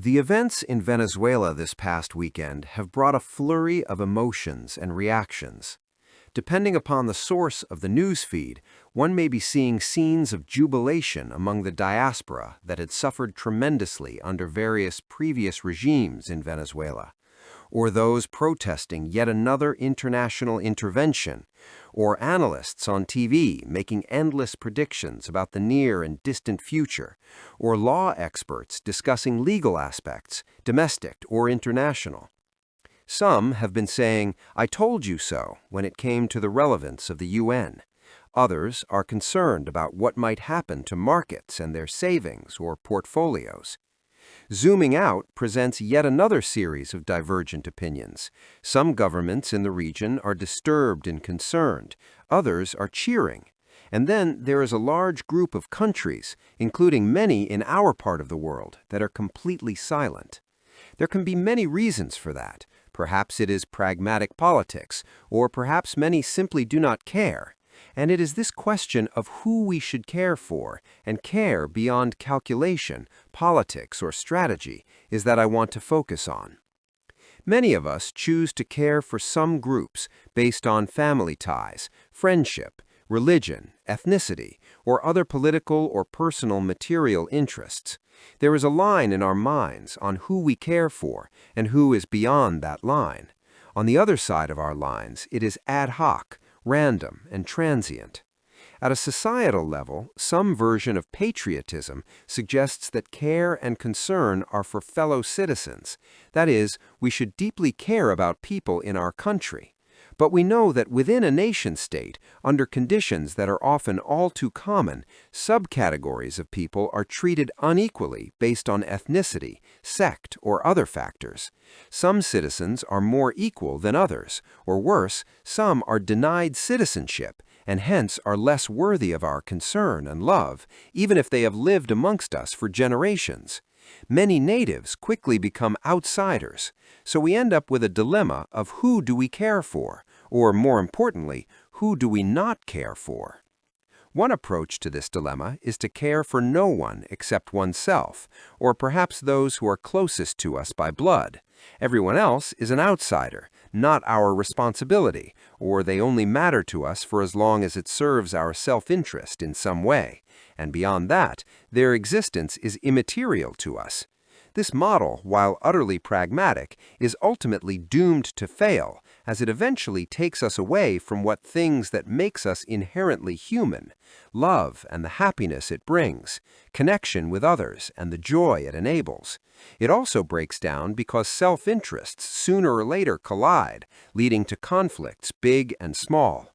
The events in Venezuela this past weekend have brought a flurry of emotions and reactions. Depending upon the source of the news feed, one may be seeing scenes of jubilation among the diaspora that had suffered tremendously under various previous regimes in Venezuela, or those protesting yet another international intervention, or analysts on TV making endless predictions about the near and distant future, or law experts discussing legal aspects, domestic or international. Some have been saying, "I told you so," when it came to the relevance of the UN. Others are concerned about what might happen to markets and their savings or portfolios. Zooming out presents yet another series of divergent opinions. Some governments in the region are disturbed and concerned, others are cheering. And then there is a large group of countries, including many in our part of the world, that are completely silent. There can be many reasons for that. Perhaps it is pragmatic politics, or perhaps many simply do not care. And it is this question of who we should care for, and care beyond calculation, politics, or strategy, is that I want to focus on. Many of us choose to care for some groups based on family ties, friendship, religion, ethnicity, or other political or personal material interests. There is a line in our minds on who we care for and who is beyond that line. On the other side of our lines, it is ad hoc, random, and transient. At a societal level, some version of patriotism suggests that care and concern are for fellow citizens. That is, we should deeply care about people in our country. But we know that within a nation-state, under conditions that are often all too common, subcategories of people are treated unequally based on ethnicity, sect, or other factors. Some citizens are more equal than others, or worse, some are denied citizenship and hence are less worthy of our concern and love, even if they have lived amongst us for generations. Many natives quickly become outsiders, so we end up with a dilemma of who do we care for, or more importantly, who do we not care for? One approach to this dilemma is to care for no one except oneself, or perhaps those who are closest to us by blood. Everyone else is an outsider, not our responsibility, or they only matter to us for as long as it serves our self-interest in some way, and beyond that, their existence is immaterial to us. This model, while utterly pragmatic, is ultimately doomed to fail, as it eventually takes us away from what things that makes us inherently human, love and the happiness it brings, connection with others and the joy it enables. It also breaks down because self-interests sooner or later collide, leading to conflicts big and small.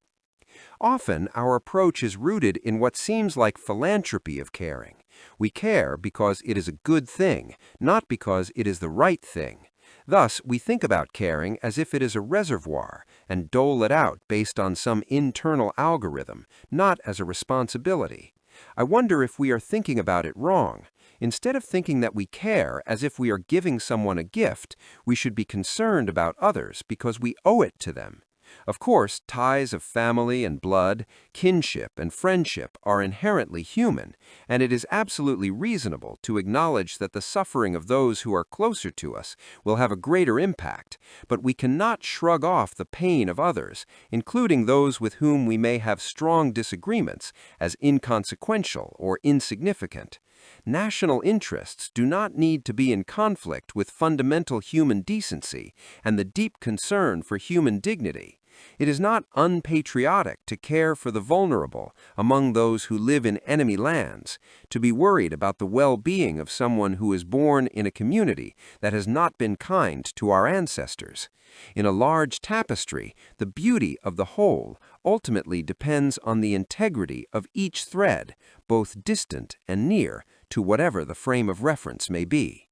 Often, our approach is rooted in what seems like philanthropy of caring. We care because it is a good thing, not because it is the right thing. Thus, we think about caring as if it is a reservoir and dole it out based on some internal algorithm, not as a responsibility. I wonder if we are thinking about it wrong. Instead of thinking that we care as if we are giving someone a gift, we should be concerned about others because we owe it to them. Of course, ties of family and blood, kinship and friendship are inherently human, and it is absolutely reasonable to acknowledge that the suffering of those who are closer to us will have a greater impact, but we cannot shrug off the pain of others, including those with whom we may have strong disagreements, as inconsequential or insignificant. National interests do not need to be in conflict with fundamental human decency and the deep concern for human dignity. It is not unpatriotic to care for the vulnerable among those who live in enemy lands, to be worried about the well-being of someone who is born in a community that has not been kind to our ancestors. In a large tapestry, the beauty of the whole ultimately depends on the integrity of each thread, both distant and near, to whatever the frame of reference may be.